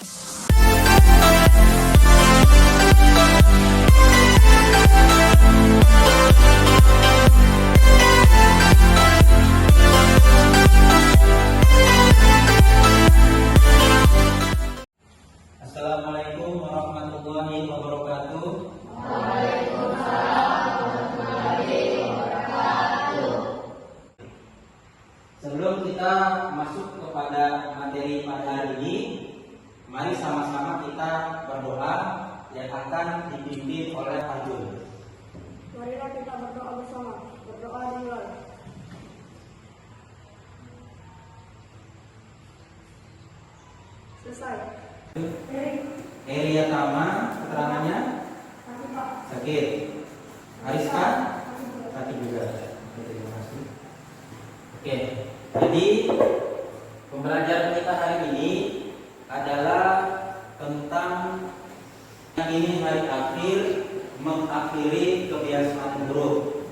Assalamualaikum warahmatullahi wabarakatuh. Sebelum kita masuk kepada materi pada hari ini, mari sama-sama kita berdoa yang akan dipimpin oleh Arjun. Marilah kita berdoa bersama. Berdoa dimulai. Selesai. Elia Tama, keterangannya sakit. Ariska sakit juga. Terima kasih. Oke, jadi pembelajaran kita hari ini adalah tentang yang ini hari akhir mengakhiri kebiasaan buruk.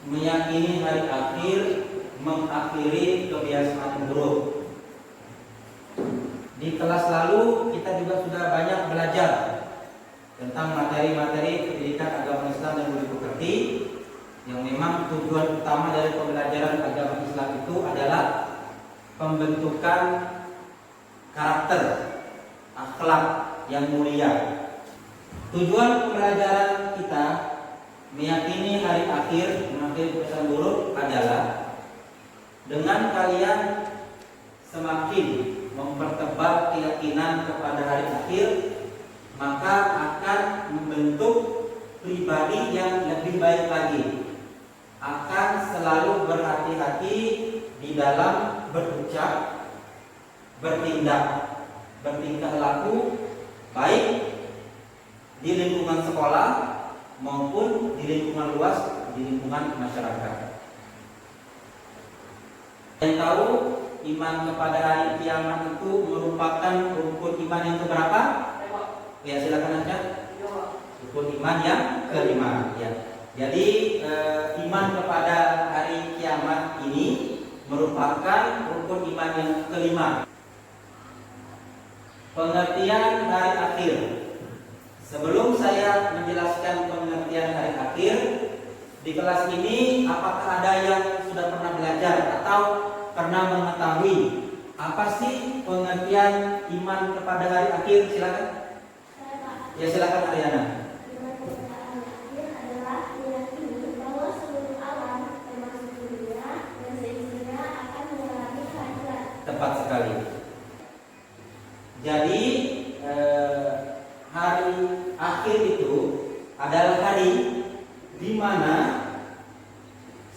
Meyakini hari akhir mengakhiri kebiasaan buruk. Di kelas lalu kita juga sudah banyak belajar tentang materi-materi pendidikan agama Islam dan budi pekerti, yang memang tujuan utama dari pembelajaran agama Islam itu adalah pembentukan karakter akhlak yang mulia. Tujuan pembelajaran kita meyakini hari akhir mengakhiri kebiasaan buruk adalah dengan kalian semakin mempertebal keyakinan kepada hari akhir, maka akan membentuk pribadi yang lebih baik lagi. Akan selalu berhati-hati di dalam berucap, bertindak, bertingkah laku, baik di lingkungan sekolah maupun di lingkungan luas, di lingkungan masyarakat. Yang tahu iman kepada hari kiamat itu merupakan rukun iman yang keberapa? Ya, silakan aja. Rukun iman yang kelima. Ya. Jadi iman kepada hari kiamat ini merupakan rukun iman yang kelima. Pengertian hari akhir. Sebelum saya menjelaskan pengertian hari akhir, di kelas ini apakah ada yang sudah pernah belajar atau pernah mengetahui apa sih pengertian iman kepada hari akhir? Silakan. Ya, silakan Ariana. Tepat sekali. Jadi hari akhir itu adalah hari di mana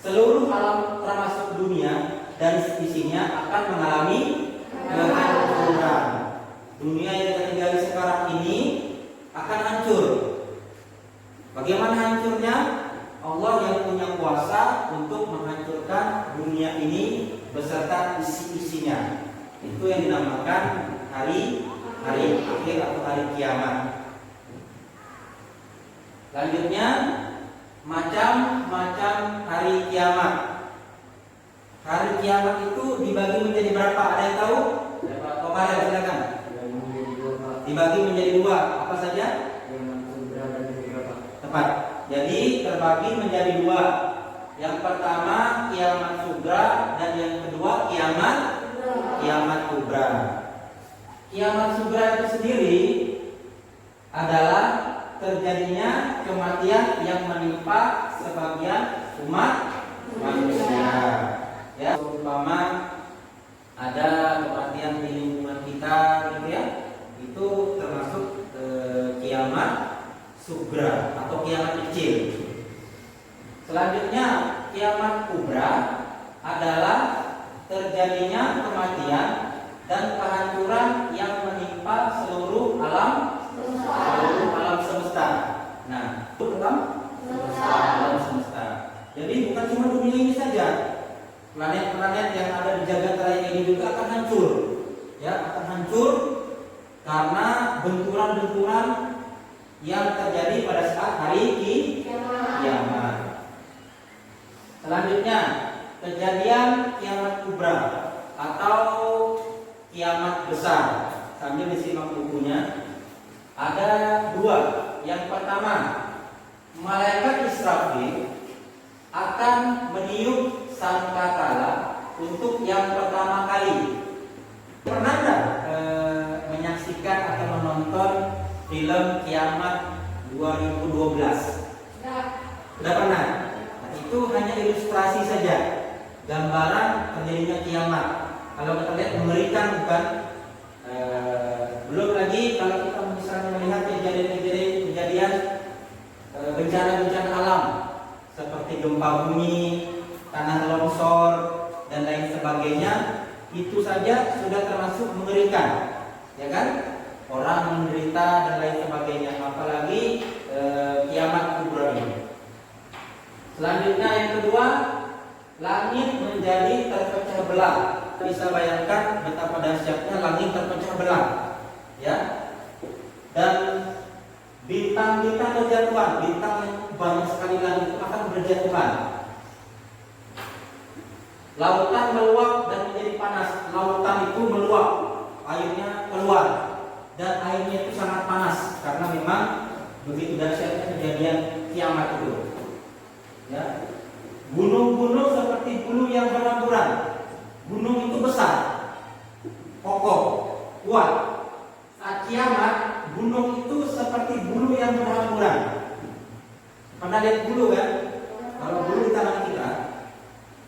seluruh alam termasuk dunia dan isinya akan mengalami kehancuran. Dunia yang kita tinggali sekarang ini akan hancur. Bagaimana hancurnya? Allah yang punya kuasa untuk menghancurkan dunia ini beserta isi-isinya. Itu yang dinamakan hari akhir atau hari kiamat. Selanjutnya, macam-macam hari kiamat. Hari kiamat itu dibagi menjadi berapa? Ada yang tahu? Komar, silakan. Dibagi menjadi dua. Apa saja? Tepat. Jadi terbagi menjadi dua. Yang pertama kiamat sugra dan yang kedua kiamat kubra. Kiamat sugra itu sendiri adalah terjadinya kematian yang menimpa sebagian umat manusia. Ya, umpama ada kematian di lingkungan kita, gitu ya, itu termasuk kiamat sugra atau kiamat kecil. Selanjutnya kiamat kubra adalah terjadinya kematian dan kehancuran yang menimpa seluruh alam semesta. Nah, itu alam semesta. Jadi bukan cuma dunia ini saja. Planet-planet yang ada di jagat raya ini juga akan hancur. Ya, akan hancur karena benturan-benturan yang terjadi pada saat hari kiamat. Selanjutnya kejadian kiamat kubra atau kiamat besar. Sambil disimak bukunya. Ada dua. Yang pertama, malaikat Israfil akan meniup sangkakala untuk yang pertama kali. Pernah nggak menyaksikan atau menonton film Kiamat 2012? Sudah pernah? Nah, itu hanya ilustrasi saja, gambaran terjadinya kiamat. Kalau kita lihat mengerikan, bukan? Belum lagi kalau kita misalnya melihat kejadian bencana-bencana alam seperti gempa bumi, tanah longsor, dan lain sebagainya, itu saja sudah termasuk mengerikan, ya kan? Orang menderita dan lain sebagainya, apalagi kiamat kubra ini. Selanjutnya yang kedua, langit menjadi terpecah belah. Bisa bayangkan betapa dahsyatnya langit terpecah belah, ya. Dan bintang-bintang berjatuhan, bintang yang banyak sekali langit itu akan berjatuhan. Lautan meluap dan menjadi panas. Lautan itu meluap, airnya keluar, dan airnya itu sangat panas karena memang begitu dahsyatnya kejadian kiamat itu. Ya. Gunung-gunung seperti bulu yang berhamburan. Gunung itu besar, kokoh, kuat. Saat kiamat, gunung itu seperti bulu yang berhamburan. Pernah lihat bulu kan? Kalau bulu di tangan kita,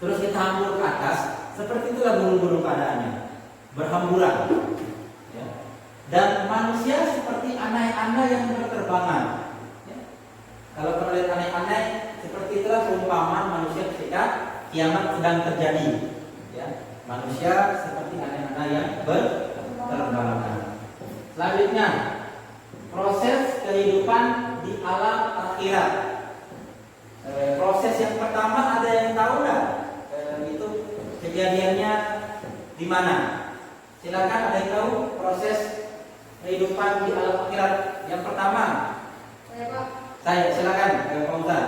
terus kita hambur ke atas, seperti itulah gunung-gunung keadaannya, berhamburan. Ya. Dan manusia seperti anai-anai yang berterbangan. Ya. Kalau pernah lihat anai-anai, seperti itulah perumpamaan manusia ketika kiamat sedang terjadi. Ya. Manusia seperti anai-anai yang berterbangan. Selanjutnya, proses kehidupan di alam akhirat. Proses yang pertama ada yang tahu nggak? Itu kejadiannya di mana? Silakan, ada yang tahu proses kehidupan di alam akhirat yang pertama? Saya, Pak. Saya, silakan, Pak Ustaz.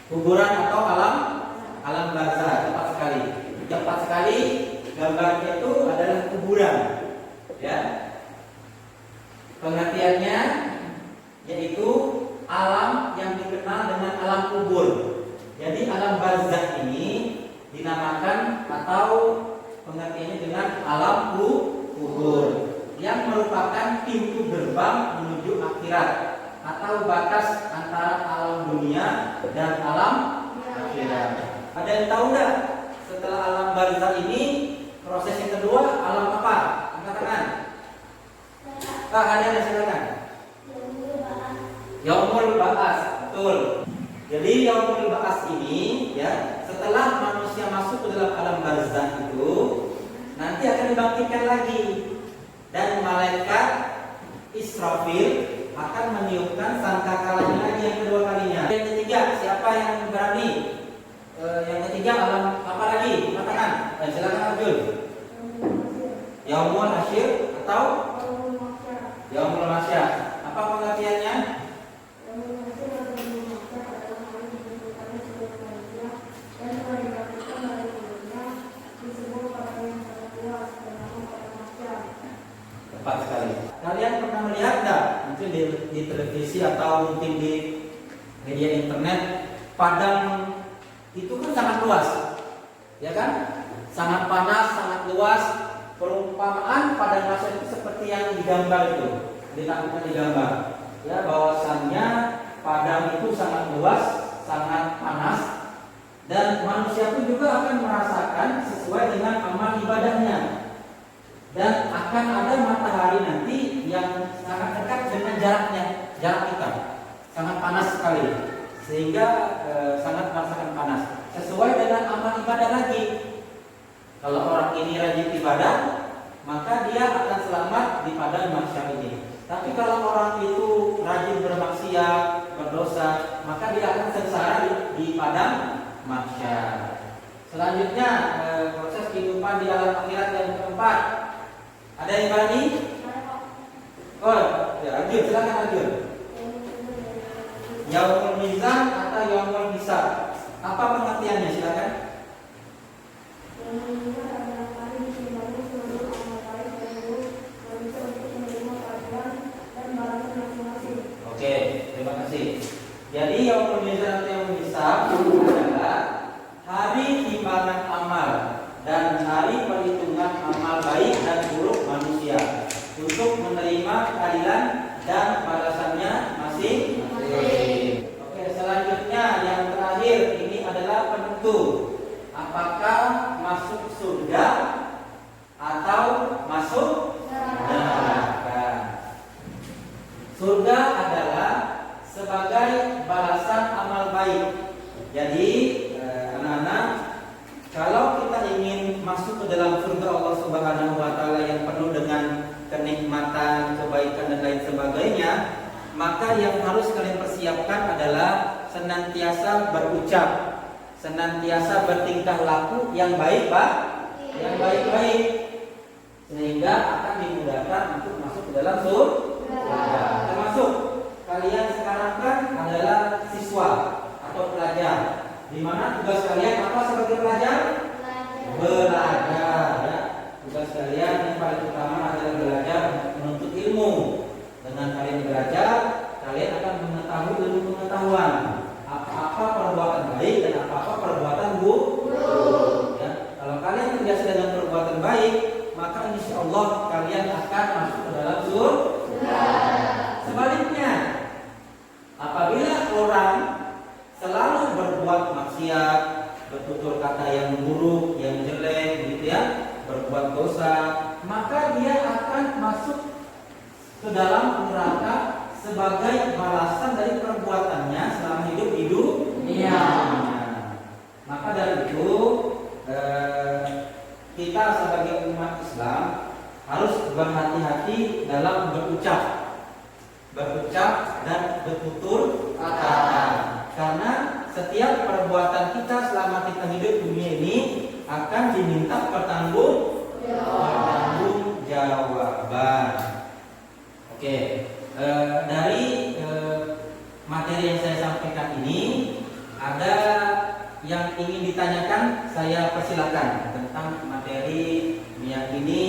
Kuburan atau alam barzah, tepat sekali. Tepat sekali, gambarnya itu adalah kuburan. Ya. Pengertiannya yaitu alam yang dikenal dengan alam kubur. Jadi alam barzah ini dinamakan atau pengertiannya dengan alam kubur, yang merupakan pintu gerbang menuju akhirat atau batas antara alam dunia dan alam akhirat. Ada yang tahu nggak? Setelah alam barzah ini, proses yang kedua alam apa? Angkat tangan. Ada yang silakan. Yaumul Ba'ats, betul. Jadi Yaumul Ba'ats ini, ya, setelah manusia masuk ke dalam alam barzah itu, nanti akan dibangkitkan lagi, dan malaikat Israfil akan meniupkan sangkakalanya lagi yang kedua kalinya. Yang ketiga, siapa yang berani? Yang ketiga alam apa lagi? Katakan. Silakan Abdul. Yaumul Hasyr atau Yaumul Mahsyar. Apa pengertiannya? Tepat sekali. Kalian pernah melihat nggak? Mungkin di televisi atau mungkin di media internet, padang itu kan sangat luas, ya kan? Sangat panas, sangat luas. Perumpamaan padang mahsyar itu seperti yang digambar itu, ditampilkan di gambar. Ya, bahwasannya padang itu sangat luas, sangat panas, dan manusia pun juga akan merasakan sesuai dengan amal ibadahnya. Dan akan ada matahari nanti yang sangat dekat dengan jarak kita, sangat panas sekali, sehingga sangat merasakan panas. Sesuai dengan amal ibadah lagi. Kalau orang ini rajin ibadah, maka dia akan selamat di padang mahsyar ini. Tapi kalau orang itu rajin bermaksiat, berdosa, maka dia akan sengsara di padang mahsyar. Selanjutnya, proses kehidupan di alam akhirat yang keempat. Ada yang berani? Oh, ya, lanjut, silakan lanjut. Yaumul Mizan atau yaumul hisab. Apa pengertiannya? Silakan. Yang meninggal adalah hari ditimbangkan seluruh amal baik dan buruk manusia untuk menerima keadilan dan balasan masing-masing. Oke, terima kasih. Jadi yaumul mizan atau yaumul hisab adalah hari timbangan amal dan hari perhitungan amal baik dan buruk manusia untuk menerima keadilan dan balasannya masing-masing. Oke, selanjutnya yang terakhir ini adalah penentu apakah masuk surga atau masuk neraka. Surga adalah sebagai balasan amal baik. Jadi anak-anak, kalau kita ingin masuk ke dalam surga Allah Subhanahu wa taala yang penuh dengan kenikmatan, kebaikan dan lain sebagainya, maka yang harus kalian persiapkan adalah senantiasa berucap, senantiasa bertingkah laku yang baik, Pak, yang baik-baik, sehingga akan dimudahkan untuk masuk ke dalam surga. Termasuk kalian sekarang kan adalah siswa atau pelajar, di mana tugas kalian apa sebagai pelajar? Belajar, ya. Tugas kalian yang paling utama adalah belajar menuntut ilmu. Dengan kalian belajar, kalian akan mengetahui ilmu pengetahuan. Apa-apa perbuatan baik dan apa-apa perbuatan buruk. Ya. Kalau kalian terbiasa dengan perbuatan baik, maka insya Allah kalian akan masuk ke dalam surga. Sebaliknya, apabila orang selalu berbuat maksiat, bertutur kata yang buruk, yang jelek, gitu ya, berbuat dosa, maka dia akan masuk ke dalam neraka sebagai balasan dari perbuatannya selama hidup di dunia. Maka dari itu kita sebagai umat Islam harus berhati-hati dalam berucap dan bertutur kata. Karena setiap perbuatan kita selama kita hidup di dunia ini akan diminta pertanggungjawaban. Oke, dari materi yang saya sampaikan ini ada yang ingin ditanyakan, saya persilakan tentang materi meyakini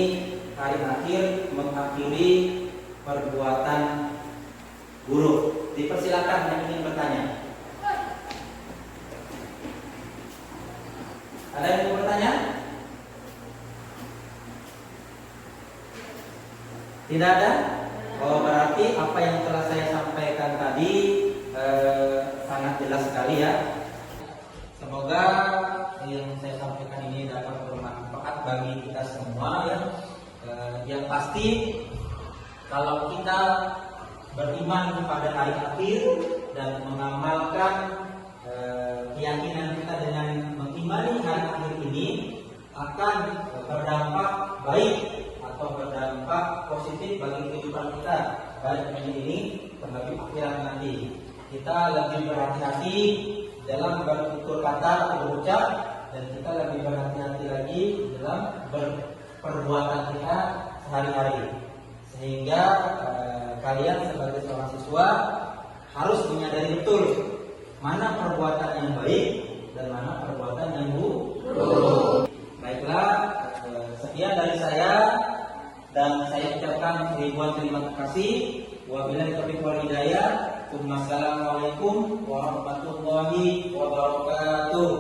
hari akhir mengakhiri perbuatan buruk. Dipersilakan yang ingin bertanya. Ada yang mau bertanya? Tidak ada? Oh, berarti apa yang telah saya sampaikan tadi sangat jelas sekali ya. Semoga yang saya sampaikan ini dapat bermanfaat bagi kita semua ya. Yang pasti kalau kita beriman kepada hari akhir dan mengamalkan keyakinan kita dengan mengimani hari akhir ini akan berdampak baik atau berdampak positif bagi kehidupan kita, baik di dunia ini terlebih akhirat nanti. Kita lebih berhati-hati dalam bertutur kata atau berucap, dan kita lebih berhati-hati lagi dalam berperbuatan kita sehari-hari. Sehingga kalian sebagai seorang siswa harus menyadari betul mana perbuatan yang baik dan mana perbuatan yang buruk. Baiklah, sekian dari saya dan saya ucapkan ribuan terima kasih. Wabillahi taufiq wal hidayah. Wassalamualaikum warahmatullahi wabarakatuh.